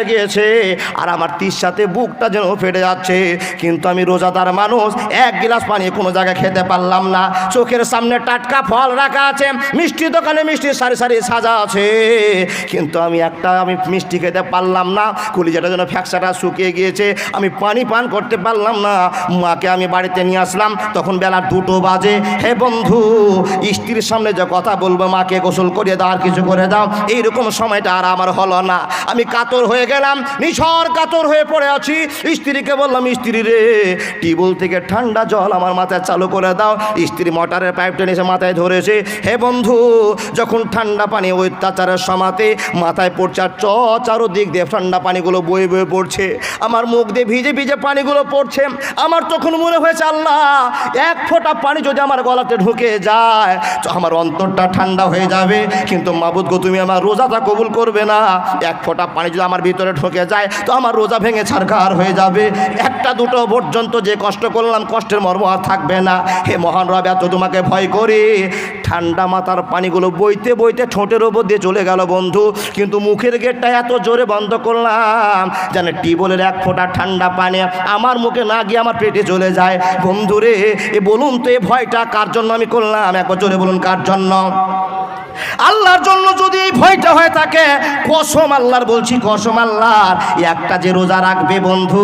গিয়েছে আর আমার তৃষ্ণাতে বুকটা যেন ফেটে যাচ্ছে, কিন্তু আমি রোজাদার মানুষ, এক গিলাস পানি কোনো জায়গায় খেতে পারলাম না। চোখের সামনে টাটকা ফল রাখা আছে, মিষ্টি দোকানে মিষ্টি সারি সারি সাজা আছে, কিন্তু আমি মিষ্টি খেতে পারলাম না। কলিজাটা যেন ফ্যাকসাটা শুকিয়ে গিয়েছে, আমি পানি পান করতে পারলাম না। মাকে আমি বাড়িতে নিয়ে আসলাম, তখন বেলা 2টো বাজে। হে বন্ধু, স্ত্রীর সামনে যে কথা বলবো মাকে গোসল করিয়ে দাও আর কিছু করে দাও, এইরকম সময়টা আর আমার হলো না। আমি কাতর হয়ে গেলাম, নিছর কাতর হয়ে পড়ে আছি। স্ত্রীকে বললাম, স্ত্রী রে, টিউবওয়েল থেকে ঠান্ডা জল আমার মাথায় চালু করে দাও। স্ত্রী মোটরের পাইপ টেনে এসে মাথায় ধরেছে। হে বন্ধু, যখন ঠান্ডা পানি অত্যাচারের সমাতে মাথায় পড়ছে আর চারোদিক দিয়ে ঠান্ডা পানিগুলো বয়ে বয়ে পড়ছে, আমার মুখ দিয়ে ভিজে ভিজে পানিগুলো পড়ছে। আমার তখন মনে হয়েছে, আল্লাহ, এক ফোঁটা পানি যদি আমার গলাতে ঢুকে যায় তো আমার অন্তরটা ঠান্ডা হয়ে যাবে, কিন্তু মাবুদ গো, তুমি আমার রোজাটা কবুল করবে না। এক ফোঁটা পানি যদি আমার ভিতরে ঢুকে যায় তো আমার রোজা ভেঙে ছারখার হয়ে যাবে। 1টা 2টো পর্যন্ত যে কষ্ট করলাম, কষ্টের মর্ম আর থাকবে না। হে মহান রব, এত তোমাকে ভয় করি। ঠান্ডা মাথার পানিগুলো বইতে বইতে ঠোঁটের ওপর দিয়ে চলে গেল বন্ধু, কিন্তু মুখের গেটটা এত জোরে বন্ধ করলাম যেন টিউবওয়েলের এক ফোঁটা ঠান্ডা পানি আমার মুখে না গিয়ে আমার পেটে চলে যায়। বন্ধুরে, এ বলুন তো, এ ভয়টা কার জন্য আমি করলাম? একবার জোরে বলুন, কার জন্য? আল্লাহর জন্য যদি এই ভয়টা হয়ে থাকে, কসম আল্লাহর বলছি, কসম আল্লাহর, একটা যে রোজা রাখবে বন্ধু,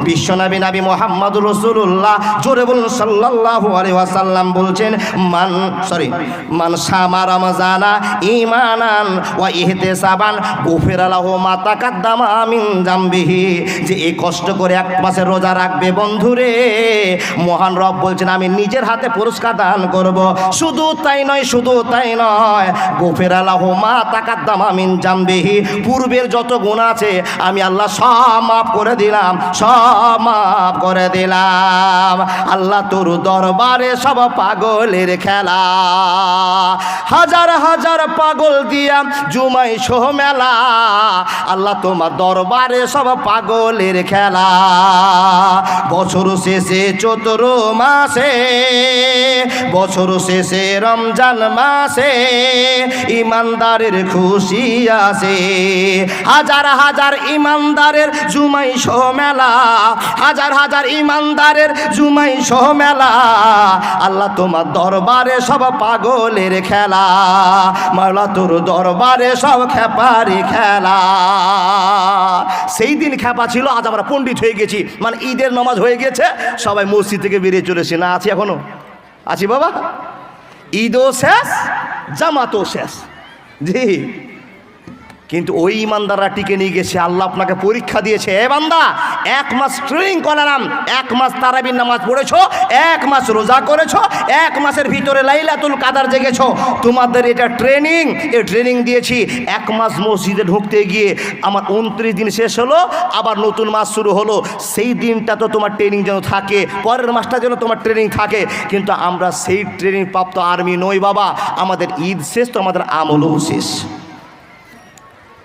বিশ্বনবী নবী মুহাম্মদুর রাসূলুল্লাহ, জোরে বলুন সাল্লাল্লাহু আলাইহি ওয়াসাল্লাম বলছেন, মান শামা রমজানা ঈমানান ওয়া ইহতিসাবান গুফিরা লাহু মা তাকাদ্দামা মিন জামবিহি। যে এই কষ্ট করে 1 মাসের রোজা রাখবে বন্ধুরে, মহান রব বলছেন আমি নিজের হাতে পুরস্কার দান করব। শুধু তাই নয়, শুধু তাই নয়, গুফিরা লাহু মা তাকাদ্দামা মিন জামবিহি, পূর্বের যত গুনাহ আছে আমি আল্লাহ সব মাফ করে দিলাম, সব মাফ করে দিলাম। আল্লাহ তোর দরবারে সব পাগলের খেলা, হাজার হাজার পাগল দিয়া জুমাই সহ মেলা। আল্লাহ তোমার দরবারে সব পাগলের খেলা। বছর শেষে চৈত্র মাসে, বছর শেষে রমজান মাসে ইমানদারের খুশি আসে। হাজার হাজার ইমানদারের জুমাই সহ মেলা, হাজার হাজার ইমানদারের জুমাই সহ মেলা। আল্লাহ তোমার দরবারে সব পাগলের খেলা, মাওলা তোর দরবারে সব খেপারি খেলা। সেই দিন খেপা ছিল, আজ আমরা পণ্ডিত হয়ে গেছি, মানে ঈদের নামাজ হয়ে গেছে, সবাই মসজিদ থেকে বেরিয়ে চলেছি। না আছি, এখনো আছি বাবা, ঈদও শেষ, জামাতও শেষ। জি, কিন্তু ওই ইমানদাররা টিকে নিয়ে গেছে। আল্লাহ আপনাকে পরীক্ষা দিয়েছে, এ বান্দা, 1 মাস ট্রেনিং করালাম, 1 মাস তারাবির নামাজ পড়েছো, 1 মাস রোজা করেছো, 1 মাসের ভিতরে লাইলাতুল কাদার জেগেছো। তোমাদের এটা ট্রেনিং, এই ট্রেনিং দিয়েছি। 1 মাস মসজিদে ঢুকতে গিয়ে আমার 29 দিন শেষ হলো, আবার নতুন মাস শুরু হলো। সেই দিনটা তো তোমার ট্রেনিং যেন থাকে, পরের মাসটা যেন তোমার ট্রেনিং থাকে। কিন্তু আমরা সেই ট্রেনিং প্রাপ্ত আর্মি নই বাবা। আমাদের ঈদ শেষ তো আমাদের আমলও শেষ।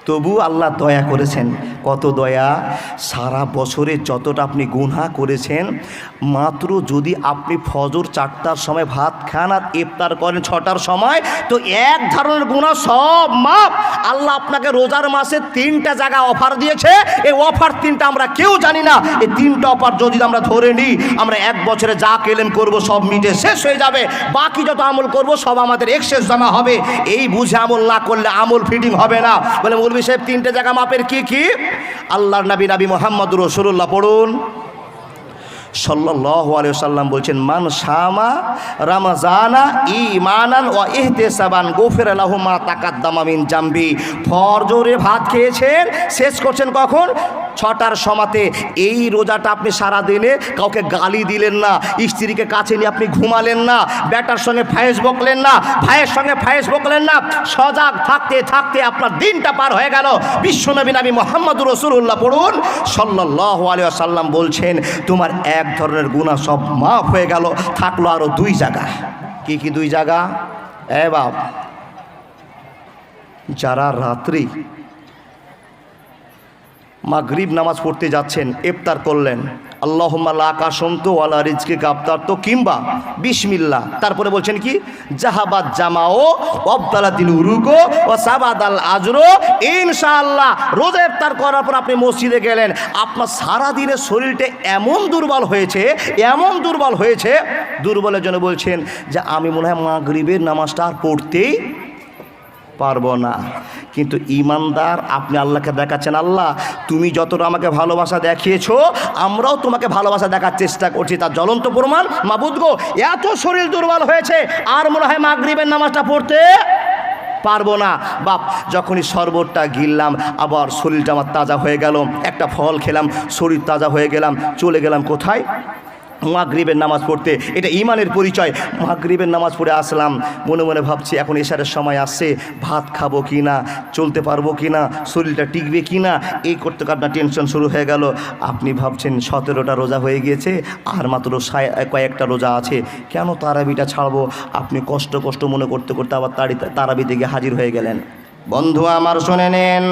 তবু আল্লাহ দয়া করেছেন। কত দয়া! সারা বছরে যতটা আপনি গুনাহ করেছেন, মাত্র যদি আপনি ফজর 4টার সময় ভাত খান আর ইফতার করেন 6টার সময়, তো এক ধরনের গুনাহ সব মাপ। আল্লাহ আপনাকে রোজার মাসে 3টা জায়গা অফার দিয়েছে। এই অফার 3টা আমরা কেউ জানি না। এই 3টা অফার যদি আমরা ধরে নিই, আমরা 1 বছরে যা কেলেম করব সব মিটে শেষ হয়ে যাবে। বাকি যত আমল করব সব আমাদের এক্সেস জমা হবে। এই বুঝে আমল না করলে আমল ফিটিং হবে না। বলে মৌলভী সাহেব 3টে জায়গা মাপের কি কি? আল্লাহর নবী মুহাম্মদুর রাসূলুল্লাহ পড়ুন সাল্লাল্লাহু আলাইহি ওয়াসাল্লাম বলছেন, মান শামা রমজানা ঈমানান ওয়া ইহতিসাবান গুফিরা লাহু মা তাকাদ্দামা মিন জামবি। ফজরে ভাত খেয়েছেন, শেষ করছেন কখন? 6টার সময়তে। এই রোজাটা আপনি সারা দিনে কাউকে গালি দিলেন না, স্ত্রীকে কাছে নিয়ে আপনি ঘুমালেন না, বেটার সঙ্গে ফায়েজ বকলেন না, ভাইয়ের সঙ্গে ফায়েজ বকলেন না। সজাগ থাকতে থাকতে আপনার দিনটা পার হয়ে গেল। বিশ্বনবী মুহাম্মদুর রাসূলুল্লাহ পড়ুন সাল্লাল্লাহু আলাইহি ওয়াসাল্লাম বলছেন, তোমার এক ধরনের গুনাহ সব মাফ হয়ে গেল। থাকলো আরো 2 জায়গা। কি কি 2 জায়গা? বাপ, যারা রাত্রি মাগরিব নামাজ পড়তে যাচ্ছেন, ইফতার করলেন, আল্লাহুম্মা লা কাসমতু ওয়ালা রিজকিকা আফতারতু কিংবা বিসমিল্লাহ, তারপরে বলছেন কি জাহাবাত জামাও ওয়াবতালাতিল উরুকু ওয়া সাবাদাল আজরু ইনশাআল্লাহ। রোজা ইফতার করার পর আপনি মসজিদে গেলেন, আপনার সারা দিনের শরীরটা এমন দুর্বল হয়েছে, এমন দুর্বল হয়েছে, দুর্বলের জন্য বলছেন যে আমি মনে হয় মাগরিবের নামাজটা আর পড়তেই পারবো না। কিন্তু ইমানদার আপনি আল্লাহকে দেখাচ্ছেন, আল্লাহ তুমি যতটা আমাকে ভালোবাসা দেখিয়েছো আমরাও তোমাকে ভালোবাসা দেখার চেষ্টা করছি, তার জ্বলন্ত প্রমাণ মাবুদ গো এত শরীর দুর্বল হয়েছে আর মনে হয় মাগরিবের নামাজটা পড়তে পারবো না। বাপ যখনই শরবতটা গিললাম আবার শরীরটা আমার তাজা হয়ে গেল, একটা ফল খেলাম শরীর তাজা হয়ে গেলাম, চলে গেলাম কোথায় মাগরিবের নামাজ পড়তে। এটা ইমানের পরিচয়। মাগরিবের নামাজ পড়ে আসলাম, মনে মনে ভাবছি এখন এশারের সময় আসছে, ভাত খাবো কি না, চলতে পারবো কি না, শরীরটা টিকবে কি না, এই করতে আপনার টেনশন শুরু হয়ে গেল। আপনি ভাবছেন 17টা রোজা হয়ে গিয়েছে আর মাত্র কয়েকটা রোজা আছে, কেন তারাবিটা ছাড়বো। আপনি কষ্ট মনে করতে করতে আবার তারাবিতে গিয়ে হাজির হয়ে গেলেন। বন্ধু আমার শুনে নেন,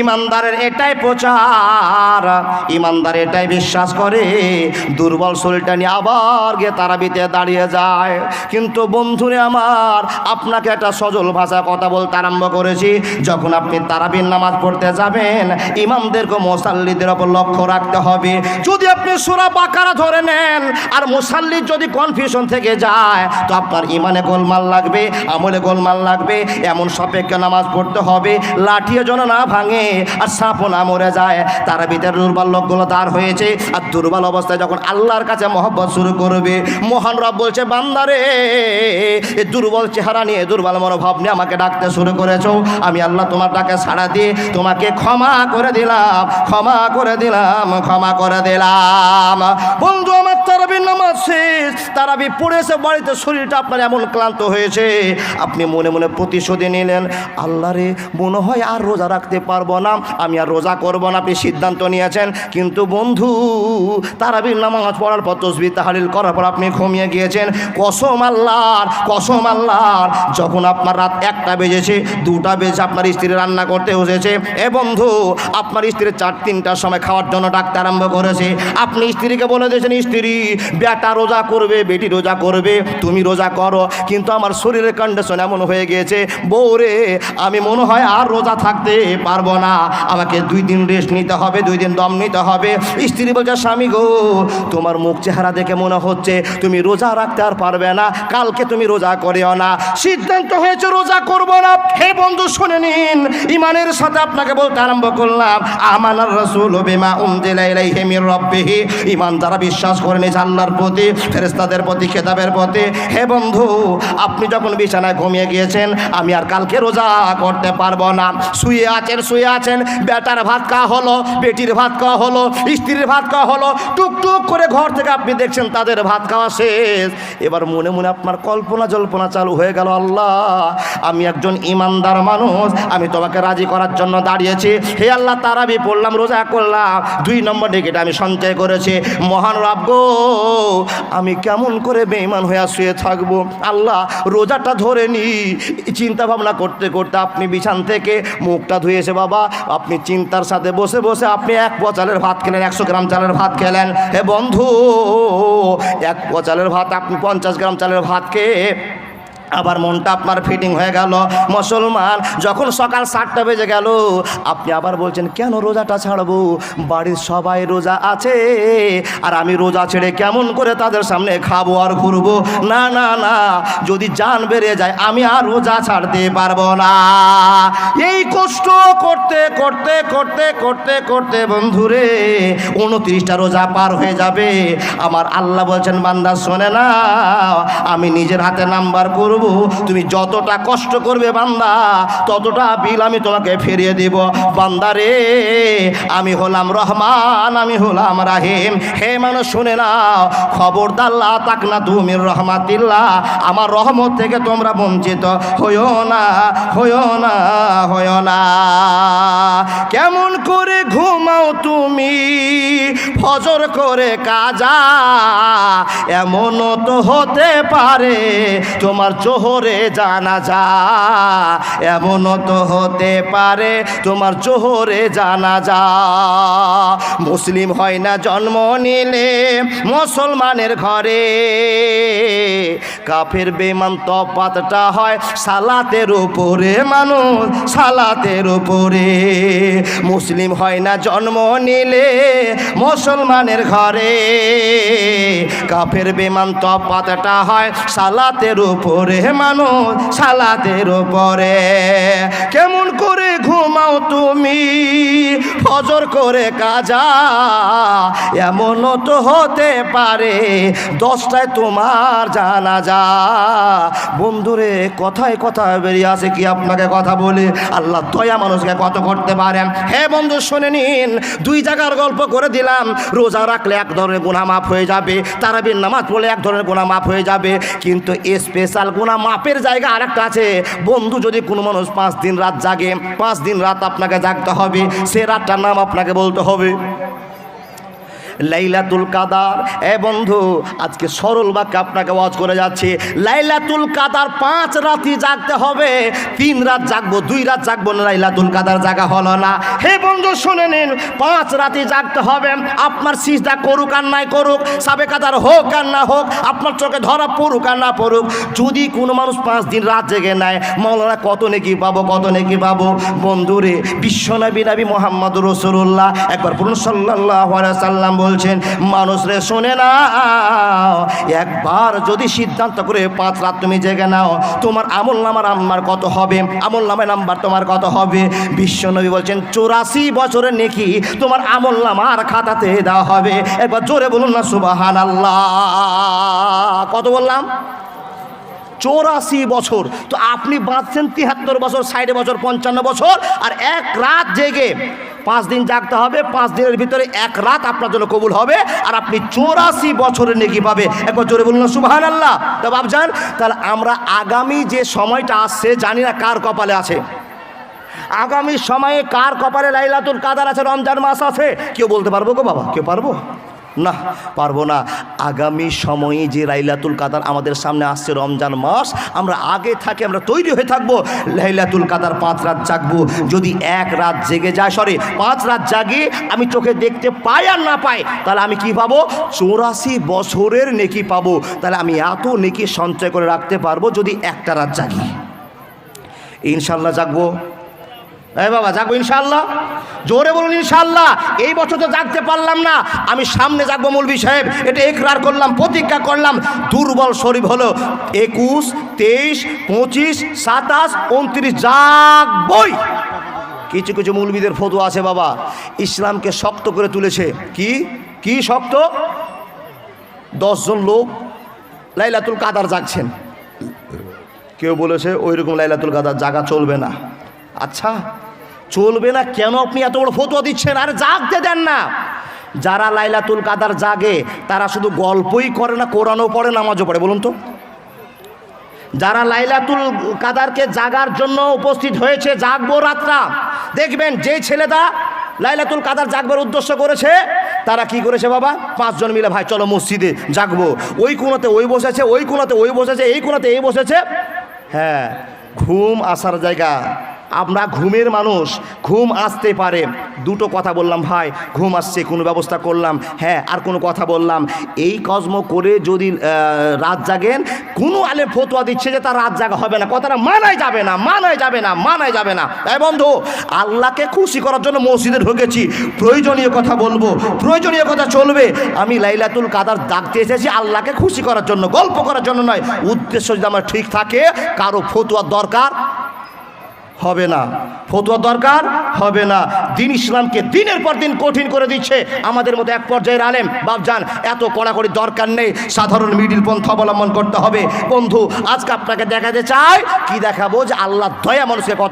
ইমানদারের এটাই প্রচার, ইমানদার এটাই বিশ্বাস করে, দুর্বল শরীরটা নিয়ে আবার গিয়ে তারাবিতে দাঁড়িয়ে যায়। কিন্তু বন্ধুরে আমার, আপনাকে একটা সজল ভাষা কথা বলতে আরম্ভ করেছি, যখন আপনি তারাবির নামাজ পড়তে যাবেন ইমামদেরকে মুসাল্লিদের ওপর লক্ষ্য রাখতে হবে। যদি আপনি সূরা বাকারা ধরে নেন আর মুসাল্লির যদি কনফিউশন থেকে যায় তো আপনার ইমানে গোলমাল লাগবে, আমলে গোলমাল লাগবে। এমন সাপেক্ষে নামাজ পড়তে হবে লাঠিয়ে যেন না ভাঙে আর সাপও না মরে যায়। তারা ভিতরে দুর্বল লোকগুলো দাঁড় হয়েছে আর দুর্বল অবস্থায় যখন আল্লাহর কাছে মহব্বত শুরু করবে, মহান রব বলছে বান্দারে এই দুর্বল চেহারা নিয়ে দুর্বল মনোভাব নিয়ে আমাকে ডাকতে শুরু করেছো, আমি আল্লাহ তোমার ডাকে সাড়া দিয়ে তোমাকে ক্ষমা করে দিলাম, ক্ষমা করে দিলাম, ক্ষমা করে দিলাম। বন্ধু আমার তারাবির নামাজ শেষ, তারাবি পড়েছে বাড়িতে, শরীরটা আপনার এমন ক্লান্ত হয়েছে, আপনি মনে মনে প্রতিশোধে নিলেন, আল্লাহ রে মনে হয় আর রোজা রাখতে পারবো না, আমি আর রোজা করবো না, আপনি সিদ্ধান্ত নিয়েছেন। কিন্তু বন্ধু তারাবির নামাজ পড়ার পর তাসবিহ তাহলিল করার পর আপনি ঘুমিয়ে গিয়েছেন। কসম আল্লাহর, কসম আল্লাহর, যখন আপনার রাত 1টা বেজেছে 2টা বেজে আপনার স্ত্রী রান্না করতে বসেছে, এ বন্ধু আপনার স্ত্রী 4-3টার সময় খাওয়ার জন্য ডাকতে আরম্ভ করেছে, আপনি স্ত্রীকে বলে দিয়েছেন স্ত্রী বেটা রোজা করবে, বেটি রোজা করবে, তুমি রোজা করো, কিন্তু আমার শরীরের কন্ডিশন এমন হয়ে গিয়েছে বউরে আমি মনে হয় আর রোজা থাকতে পারবো না, আমাকে 2 দিন রেস্ট নিতে হবে, 2 দিন দম নিতে হবে। স্ত্রী বলছে স্বামী গো তোমার মুখ চেহারা দেখে মনে হচ্ছে তুমি রোজা রাখতে আর পারবে না, কালকে তুমি রোজা করিও না, সিদ্ধান্ত হয়েছে রোজা করবো না। হে বন্ধু শুনে নিন, ইমানের সাথে আপনাকে বলতে আরম্ভ করলাম আমানার রাসূলু বিমা উনজিলা ইলাইহি মির রাব্বিহি, ঈমান যারা বিশ্বাস করে নিয়েছে আল্লাহর প্রতি, ফেরেশতাদের প্রতি, কিতাবের প্রতি। হে বন্ধু আপনি যখন বিছানায় ঘুমিয়ে গিয়েছেন আমি আর কালকে রোজা করতে পারবো না, শুয়ে আছেন, বেটার ভাত খাওয়া হলো, বেটির ভাত খাওয়া হলো, স্ত্রীর ভাত খাওয়া হলো, টুকটুক করে ঘর থেকে আপনি দেখছেন তাদের ভাত খাওয়া শেষ। এবার মনে মনে আপনার কল্পনা জল্পনা চালু হয়ে গেল, আল্লাহ আমি একজন ইমানদার মানুষ, আমি তোমাকে রাজি করার জন্য দাঁড়িয়েছি, হে আল্লাহ তারাবি পড়লাম, রোজা করলাম, 2 নম্বর টিকিট আমি সঞ্চয় করেছি, মহান রব গো আমি কেমন করে বেঈমান হয়ে শুয়ে থাকবো, আল্লাহ রোজাটা ধরে নি। চিন্তা ভাবনা করতে করতে আপনি বিছান থেকে মুখটা ধুয়েছে বাবা, আপনি চিন্তার সাথে বসে বসে আপনি 1 পোয়া চালের ভাত খেলেন, 100 গ্রাম চালের ভাত খেলেন। হে বন্ধু 1 পোয়া চালের ভাত আপনি 50 গ্রাম চালের ভাত খেয়ে আবার মনটা আপনার ফিটিং হয়ে গেল। মুসলমান যখন সকাল 7টা বেজে গেল আপনি আবার বলছেন কেন রোজাটা ছাড়বো, বাড়ির সবাই রোজা আছে আর আমি রোজা ছেড়ে কেমন করে তাদের সামনে খাবো আর ঘুরবো, না না না, যদি জান বেড়ে যায় আমি আর রোজা ছাড়তে পারবো না। এই কষ্ট করতে করতে করতে করতে করতে বন্ধুরে 29টা রোজা পার হয়ে যাবে। আমার আল্লাহ বলছেন বান্দা শোনে না, আমি নিজের হাতে নাম্বার করব, তুমি যতটা কষ্ট করবে বান্দা ততটা বিল আমি তোমাকে ফিরিয়ে দিব। বান্দা রে আমি হলাম রহমান, আমি হলাম রাহিম। হে মানুষ শুনে নাও, খবরদার লা তাকনা তুমির রহমাতিল্লাহ, আমার রহমত থেকে তোমরা বঞ্চিত হইও না, হইও না, হইও না। কেমন করে ঘুমাও তুমি তুমি ফজর করে কাজা, এমনও তো হতে পারে তোমার জোহরে জানাজা, এমনও তো হতে পারে তোমার জোহরে জানাজা। মুসলিম হয় না জন্ম নিলে মুসলমানের ঘরে, কাফের বেঈমান তফাতটা হয় সালাতের উপরে, মানুষ সালাতের উপরে। মুসলিম হয় না জন্ম নিলে মুসলমানের ঘরে, কাফের বেঈমান তফাতটা হয় সালাতের উপরে, মানুষ সালাতের উপরে। কেমন করে ঘুমাও তুমি ফজর করে কাজা, এমনও তো হতে পারে 10টায় তোমার জানাজা। বন্ধুরে কথায় কথায় বেরিয়ে আসে কি আপনাকে কথা বলে আল্লাহ দয়া মানুষকে কত করতে পারেন। হে বন্ধু শুনে নিন, 2 জায়গার গল্প করে দিলাম। রোজা রাখলে এক ধরনের গুনাহ মাফ হয়ে যাবে, তারাবির নামাজ পড়লে এক ধরনের গুনাহ মাফ হয়ে যাবে, কিন্তু স্পেশাল গুনাহ মাপের জায়গা আরেকটা আছে। বন্ধু যদি কোনো মানুষ 5 দিন রাত জাগে, 5 দিন রাত আপনাকে জাগতে হবে, সে রাতটার নাম আপনাকে বলতে হবে লাইলাতুল কাদার। এ বন্ধু আজকে সরল বাক্যে আপনাকে ওয়াজ করে যাচ্ছে, লাইলাতুল কাদার 5 রাতই জাগতে হবে। 3 রাত জাগবো, 2 রাত জাগবো না, লাইলাতুল কাদার জাগা হলো না। হে বন্ধু শুনে নিন, 5 রাতই জাগতে হবে। আপনার সিজদা করুক আর নাই করুক, সাবে কাদার হোক আর না হোক, আপনার চোখে ধরা পড়ুক আর না পড়ুক, যদি কোনো মানুষ 5 দিন রাত জেগে নেয়, মাওলানা কত নেকি পাবো, কত নেকি পাবো। বন্ধুরে বিশ্বনবী নবী মুহাম্মদুর রাসূলুল্লাহ একবার বলুন সাল্লাল্লাহু আলাইহি সাল্লাম বলছেন, মানুষ রে শোনে না, একবার যদি সিদ্ধান্ত করে 5 রাত তুমি জেগে নাও, তোমার আমল নামার নাম্বার কত হবে, আমল নামার নাম্বার তোমার কত হবে। বিশ্বনবী বলছেন 84 বছরের নেকি তোমার আমল নামার খাতাতে দেওয়া হবে। একবার জোরে বলুন না সুবহানাল্লাহ। কত বললাম? 84 বছর। তো আপনি বাঁচছেন 73 বছর, 60 বছর, 55 বছর, আর 1 রাত জেগে 5 দিন জাগতে হবে। 5 দিনের ভিতরে 1 রাত আপনার জন্য কবুল হবে, আর আপনি 84 বছরের নেকি পাবে। একবার জোরে বলুন না সুবহানাল্লাহ। তো বাপজান, তাহলে আমরা আগামী যে সময়টা আসছে জানি না কার কপালে আছে। আগামী সময়ে কার কপালে লাইলাতুল কাদার আছে, রমজান মাস আছে, কেউ বলতে পারবো গো বাবা? কেউ পারবো না, পারবো না। আগামী সময়ে যে লাইলাতুল কাদার আমাদের সামনে আসছে রমজান মাস, আমরা আগে থাকি, আমরা তৈরি হয়ে থাকবো। লাইলাতুল কাদার 5 রাত জাগবো। যদি 1 রাত জেগে যায়, 5 রাত জাগি, আমি চোখে দেখতে পাই আর না পাই, তাহলে আমি কি পাবো? 84 বছরের নেকি পাবো। তাহলে আমি এত নেকি সঞ্চয় করে রাখতে পারবো যদি 1টা রাত জাগি। ইনশাল্লাহ জাগবো। এই বাবা জাগবো ইনশাআল্লাহ। জোরে বলুন ইনশাআল্লাহ। এই বছর তো জাগতে পারলাম না, আমি সামনে জাগবো মৌলভী সাহেব, এটা ইকরার করলাম, প্রতিজ্ঞা করলাম। দুর্বল শরীর হলো 21, 23, 25, 27, 29 জাগবই। কিছু কিছু মৌলভীদের ফতোয়া আছে বাবা, ইসলামকে শক্ত করে তুলেছে। কি শক্ত? 10 জন লোক লাইলাতুল কাদার জাগছেন, কেউ বলেছে ওই রকম লাইলাতুল কাদার জাগা চলবে না। আচ্ছা চলবে না কেন? আপনি এত বড় ফতোয়া দিচ্ছেন, আর জাগতে দেন না। যারা লাইলাতুল কাদার জাগে তারা শুধু গল্পই করে না, কোরআনও পড়ে, নামাজও পড়ে। বলুন তো, যারা লাইলাতুল কাদারকে জাগার জন্য উপস্থিত হয়েছে, জাগবো রাতটা, দেখবেন যে ছেলেটা লাইলাতুল কাদার জাগবার উদ্দেশ্য করেছে, তারা কি করেছে বাবা? 5 জন মিলে, ভাই চলো মসজিদে জাগবো। ওই কোণাতে ওই বসেছে, ওই কোণাতে ওই বসেছে, এই কোণাতে এই বসেছে। হ্যাঁ, ঘুম আসার জায়গা। আমরা ঘুমের মানুষ, ঘুম আসতে পারে। 2টো কথা বললাম, ভাই ঘুম আসছে, কোনো ব্যবস্থা করলাম। হ্যাঁ, আর কোনো কথা বললাম, এই কর্ম করে যদি রাত জাগেন, কোনো আলেম ফতোয়া দিচ্ছে যে তার রাত জাগা হবে না, কথাটা মানাই যাবে না, মানাই যাবে না, মানাই যাবে না। তাই বন্ধু, আল্লাহকে খুশি করার জন্য মসজিদে ঢুকেছি, প্রয়োজনীয় কথা বলবো, প্রয়োজনীয় কথা চলবে। আমি লাইলাতুল কাদার জাগতে এসেছি আল্লাহকে খুশি করার জন্য, গল্প করার জন্য নয়। উদ্দেশ্য যদি আমার ঠিক থাকে, কারো ফতোয়ার দরকার হবে না, ফতোয়া দরকার হবে না। দিন ইসলামকে দিনের পর দিন কঠিন করে দিচ্ছে আমাদের মতো এক পর্যায়ের আলেম। বাপজান, এত কড়াকড়ি দরকার নেই, সাধারণ মিডিল পন্থা অবলম্বন করতে হবে। বন্ধু, আজকে আপনাকে দেখাতে চাই, কি দেখাবো? যে আল্লাহ দয়া মানুষকে কত